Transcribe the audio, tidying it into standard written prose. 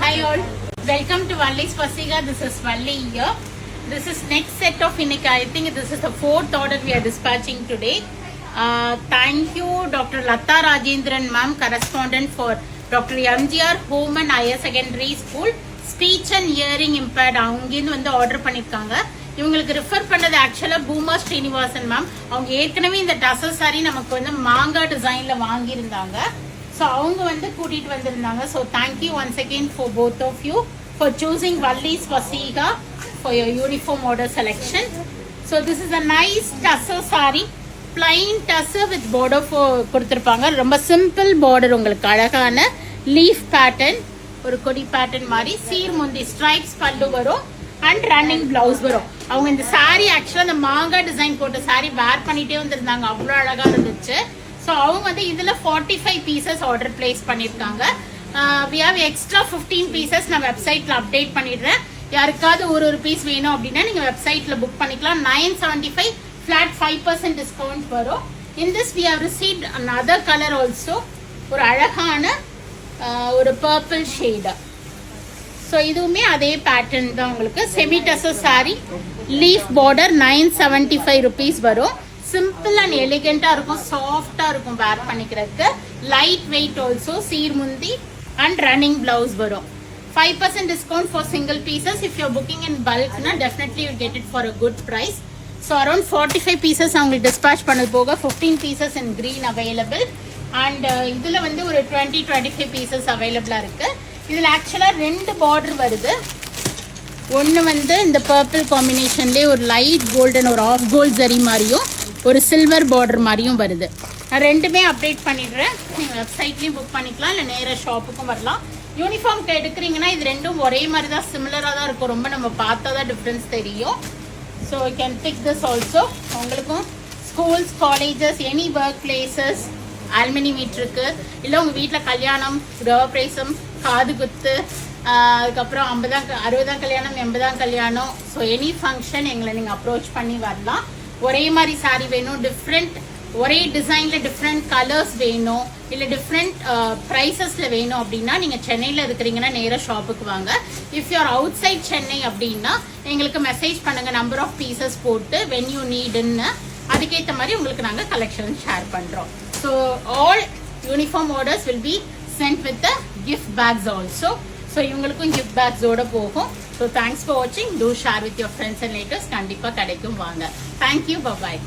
Hi all, welcome to Valli's Pasiga. This is Valli here. This is next set of Inika. I think this is the fourth order we are dispatching today. Thank you Dr. Lata Rajendran ma'am, correspondent for Dr. MGR Home and Higher Secondary School, Speech and Hearing Impaired. அவங்கிருந்து வந்து order பண்ணிருக்காங்க. இவங்களுக்கு refer பண்ணது ஆக்சுவலா பூமா Srinivasan ma'am. அவங்க ஏற்கனவே இந்த டசல் sorry நமக்கு வந்து மாங்கா டிசைன்ல வாங்கியிருந்தாங்க. ஸோ அவங்க வந்து கூட்டிட்டு வந்திருந்தாங்க. So thank you once again for both of you for choosing Valli's Pasiga for your uniform order selection. So this is a nice tussar saree, plain tussar with border கொடுத்திருப்பாங்க. ரொம்ப சிம்பிள் பார்டர், உங்களுக்கு அழகான leaf pattern, ஒரு கொடி pattern மாதிரி சீர்முந்தி stripes பல்லு வரும் and running blouse வரும். அவங்க இந்த சாரி ஆக்சுவலா இந்த மாங்கா டிசைன் போட்ட சாரி வேர் பண்ணிட்டே வந்திருந்தாங்க, அவ்வளோ அழகா இருந்துச்சு. ஸோ அவங்க வந்து இதுல 45 பீசஸ் ஆர்டர் பிளேஸ் பண்ணிருக்காங்க. we have extra 15 பீசஸ் நான் வெப்சைட்ல அப்டேட் பண்ணிடுறேன். யாருக்காவது ஒரு பீஸ் வேணும் அப்படின்னா நீங்க வெப்சைட்ல புக் பண்ணிக்கலாம். 975 flat 5% டிஸ்கவுண்ட் வரும். in this we have received another color also, ஒரு அழகான ஒரு பர்பிள் ஷேட். ஸோ இதுவுமே அதே பேட்டர்ன் தான். உங்களுக்கு semi tussar sari, leaf border, 975 rupees வரும். சிம்பிள் அண்ட் எலிகெண்டா இருக்கும், சாஃப்டா இருக்கும் வேர் பண்ணிக்கிறதுக்கு. லைட் வெயிட் ஆல்சோ, சீர்முந்தி அண்ட் ரன்னிங் பிளவுஸ் வரும். 5% discount for single pieces. If your booking in பல்க்னா definitely you get it for a good price. So around 45 pieces அவங்களுக்கு டிஸ்பேச் பண்ணது போக 15 pieces in green available. And இதுல வந்து ஒரு 20-25 pieces அவைலபிளா இருக்கு. இதுல ஆக்சுவலா 2 பார்டர் வருது. ஒன்னு வந்து இந்த பர்பிள் காம்பினேஷன்லயே ஒரு லைட் கோல்டன், ஒரு ஆஃப் கோல்ட் ஜரி மாதிரியும் ஒரு சில்வர் பார்டர் மாதிரியும் வருது. நான் ரெண்டுமே அப்டேட் பண்ணிடுறேன். நீங்கள் வெப்சைட்லேயும் புக் பண்ணிக்கலாம், இல்லை நேராக ஷாப்புக்கும் வரலாம். யூனிஃபார்ம்க்கு எடுக்கிறீங்கன்னா இது ரெண்டும் ஒரே மாதிரி தான், சிமிலராக தான் இருக்கும். ரொம்ப நம்ம பார்த்தா தான் டிஃப்ரென்ஸ் தெரியும். So you can pick this also. உங்களுக்கும் schools, colleges, any work places, alumni மீட்டருக்கு, இல்லை உங்கள் வீட்டில் கல்யாணம், கிரகப்பிரவேசம், காது குத்து, அதுக்கப்புறம் 60ஆம் கல்யாணம், 80ஆம் கல்யாணம், ஸோ எனி ஃபங்க்ஷன் எங்களை நீங்கள் அப்ரோச் பண்ணி வரலாம். ஒரே மாதிரி சாரி வேணும், டிஃப்ரெண்ட் ஒரே டிசைன்ல டிஃப்ரெண்ட் கலர்ஸ் வேணும், இல்லை டிஃப்ரெண்ட் ப்ரைஸஸ்ல வேணும் அப்படின்னா நீங்கள் சென்னையில் இருக்கிறீங்கன்னா நேராக ஷாப்புக்கு வாங்க. If you are outside Chennai அப்படின்னா எங்களுக்கு மெசேஜ் பண்ணுங்க, நம்பர் ஆஃப் பீசஸ் போட்டு வென் யூ நீடுன்னு, அதுக்கேற்ற மாதிரி உங்களுக்கு நாங்கள் கலெக்ஷன் ஷேர் பண்ணுறோம். So all uniform orders will be sent with the gift packs also. So இவங்களுக்கும் கிஃப்ட் பேக்ஸோட போகும். ஸோ தேங்க்ஸ் ஃபார் வாட்சிங். Do share with your friends and relatives. கண்டிப்பாக கிடைக்கும், வாங்க. Thank you, bye bye.